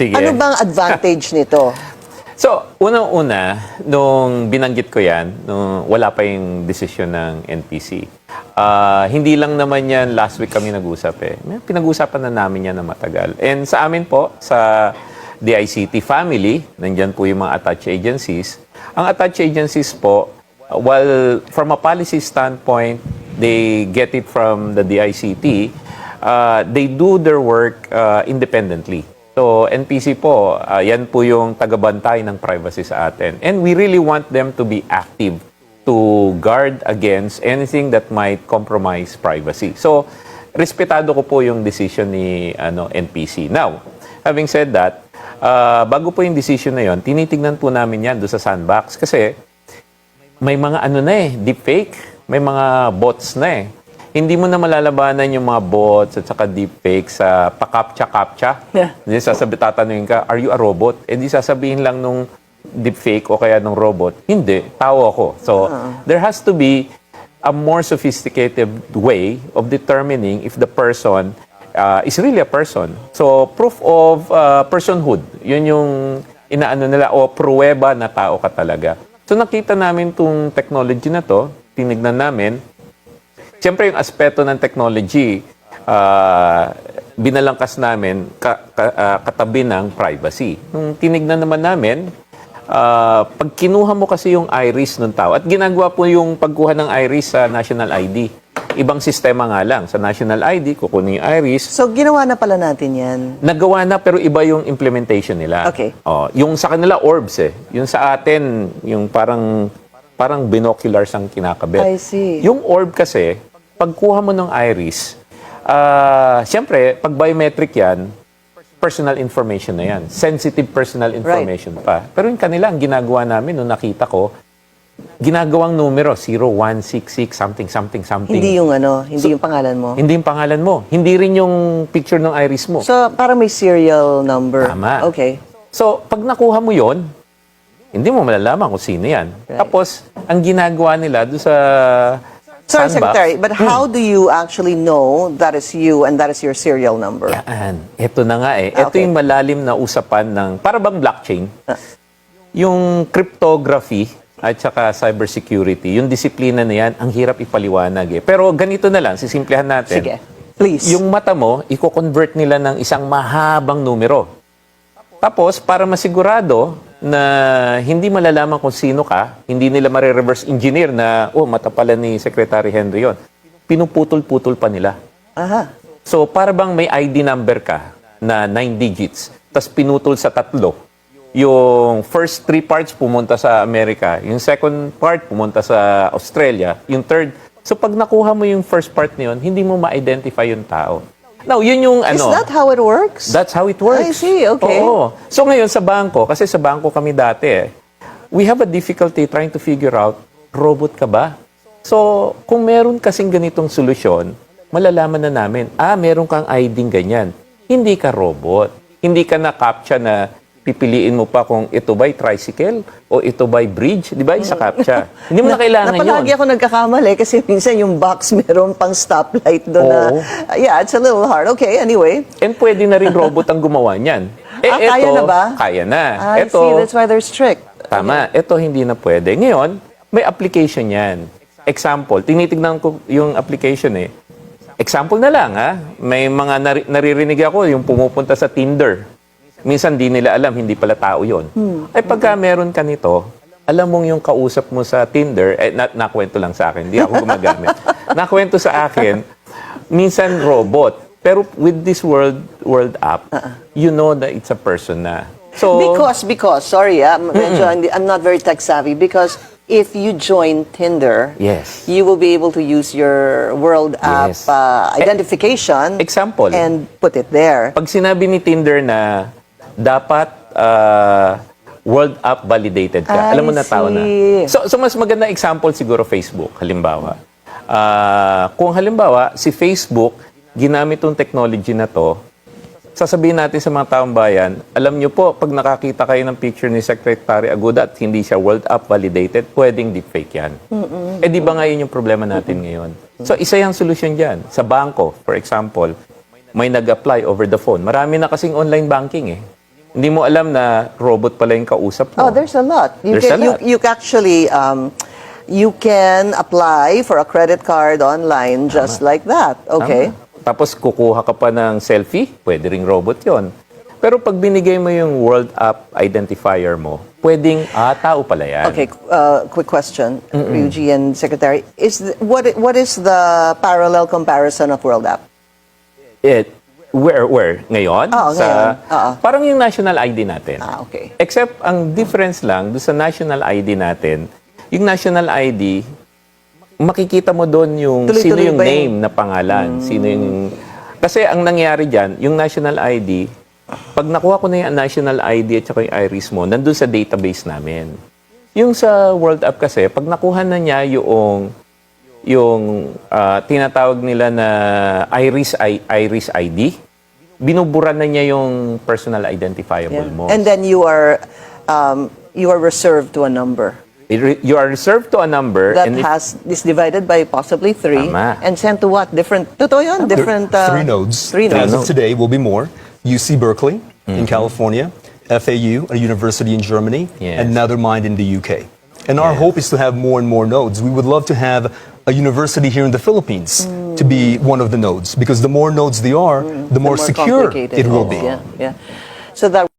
Sige. Ano bang advantage nito? So, unang-una, nung binanggit ko yan, nung wala pa yung desisyon ng NPC, hindi lang naman yan last week kami nag-usap eh. Pinag-usapan na namin yan na matagal. And sa amin po, sa DICT family, nandyan po yung mga attached agencies. Ang attached agencies po, while from a policy standpoint, they get it from the DICT, they do their work independently. So, NPC po, yan po yung tagabantay ng privacy sa atin. And we really want them to be active to guard against anything that might compromise privacy. So, respetado ko po yung decision ni NPC. Now, having said that, bago po yung decision na yon, tinitignan po namin yan doon sa sandbox. Kasi, may mga deepfake, may mga bots na eh. Hindi mo na malalabanan yung mga bots at saka deepfake sa pa-captcha-captcha. Yeah. Hindi tatanungin ka, are you a robot? Eh di sasabihin lang nung deepfake o kaya nung robot, hindi, tao ako. So, there has to be a more sophisticated way of determining if the person is really a person. So, proof of personhood, yun yung inaano nila, o pruweba na tao ka talaga. So, nakita namin tong technology na to, tinignan namin. Siyempre, yung aspeto ng technology, binalangkas namin katabi ng privacy. Nung tinignan naman namin, pag kinuha mo kasi yung iris ng tao, at ginagawa po yung pagkuha ng iris sa National ID. Ibang sistema nga lang. Sa National ID, kukunin yung iris. So, ginawa na pala natin yan. Nagawa na, pero iba yung implementation nila. Okay. Yung sa kanila, orbs eh. Yung sa atin, yung parang binoculars ang kinakabit. I see. Yung orb kasi, pagkuha mo ng iris, siyempre, pag biometric yan, personal information na yan. Sensitive personal information pa. Pero yung kanila, ang ginagawa namin, nung nakita ko, ginagawang numero, 0166, something. Hindi yung hindi yung pangalan mo. Hindi yung pangalan mo. Hindi rin yung picture ng iris mo. So, parang may serial number. Tama. Okay. So, pag nakuha mo yon, hindi mo malalaman kung sino yan. Right. Tapos, ang ginagawa nila doon sa Sorry, sandbox, Secretary, but how do you actually know that is you and that is your serial number? Yan. Ito na nga eh. Ito Okay. yung malalim na usapan ng, para bang blockchain, yung cryptography at saka cybersecurity, yung disiplina na yan, ang hirap ipaliwanag eh. Pero ganito na lang, sisimplihan natin. Sige, please. Yung mata mo, i-convert nila ng isang mahabang numero. Tapos, para masigurado na hindi malalaman kung sino ka, hindi nila mare-reverse engineer na, mata pala ni Secretary Henry yun. Pinuputol-putol pa nila. Aha. So, para bang may ID number ka na 9 digits, tas pinutol sa 3. Yung first 3 parts pumunta sa Amerika, yung second part pumunta sa Australia, yung third. So, pag nakuha mo yung first part na yun, hindi mo ma-identify yung tao. Now, yun yung Is that how it works? That's how it works. I see, okay. Oo. So ngayon sa bangko, kasi sa bangko kami dati we have a difficulty trying to figure out, robot ka ba? So, kung meron kasing ganitong solusyon, malalaman na namin, meron kang ID ganyan. Hindi ka robot. Hindi ka na-captcha na pipiliin mo pa kung ito ba'y tricycle o ito ba'y bridge. Di ba? Isa captcha. Hindi mo na kailangan yun. Napalagi ako nagkakamali kasi minsan yung box meron pang stoplight doon na, Oo. yeah, it's a little hard. Okay, anyway. And pwede na rin robot ang gumawa niyan. Kaya na ba? Kaya na. I see, that's why they're strict. Tama. Ito hindi na pwede. Ngayon, may application yan. Example, tinitignan ko yung application eh. Example na lang May mga naririnig ako yung pumupunta sa Tinder. Minsan di nila alam, hindi pala tao yun. Ay pagka meron ka nito, alam mong yung kausap mo sa Tinder, nakwento lang sa akin, hindi ako gumagamit. Nakwento sa akin, minsan robot. Pero with this world app, you know that it's a person na. So, Because, sorry, medyo I'm not very tech savvy, because if you join Tinder, yes. you will be able to use your World App Yes. identification Example. and put it there. Pag sinabi ni Tinder na dapat World App validated ka, I alam mo na tao na. see. So mas maganda example siguro Facebook, halimbawa. Kung halimbawa, si Facebook, ginamit tong technology na to, sasabihin natin sa mga taong bayan, alam nyo po, pag nakakita kayo ng picture ni Secretary Aguda at hindi siya World App validated, pwedeng deepfake yan. Eh di ba ngayon yung problema natin ngayon? So isa yung solusyon dyan. Sa bangko, for example, may nag-apply over the phone. Marami na kasing online banking eh. Hindi mo alam na robot pala yung kausap mo. Oh, there's a lot. There's a lot. You actually you can apply for a credit card online just like that. Okay. Tama. Tapos kukuha ka pa ng selfie, pwede ring robot yon. Pero pag binigay mo yung World App Identifier mo, pwedeng, tao pala yan. Okay, quick question, Ryuji and Secretary. What is the parallel comparison of World App? Where? Ngayon? Ngayon. Parang yung national ID natin. Okay. Except, ang difference lang doon sa national ID natin, yung national ID, makikita mo doon yung Tuloy-tuloy sino yung ba yung- name na pangalan. Sino yung... Kasi ang nangyari dyan, yung national ID, pag nakuha ko na yung national ID at saka yung iris mo, nandun sa database namin. Yung sa World App kasi, pag nakuha na niya yung tinatawag nila na iris ID, binubura na niya yung personal identifiable mo. And then you are reserved to a number You are reserved to a number that and if- is divided by possibly 3 Tama. and sent to what? Different. Totoo yun? Different. Three nodes. Three As nodes. of today, will be more. UC Berkeley in California, FAU, a university in Germany, Yes. and Nethermind in the UK. And our Yes. hope is to have more and more nodes. We would love to have a university here in the Philippines to be one of the nodes, because the more nodes they are, the more secure complicated it will is. be. Yeah. So that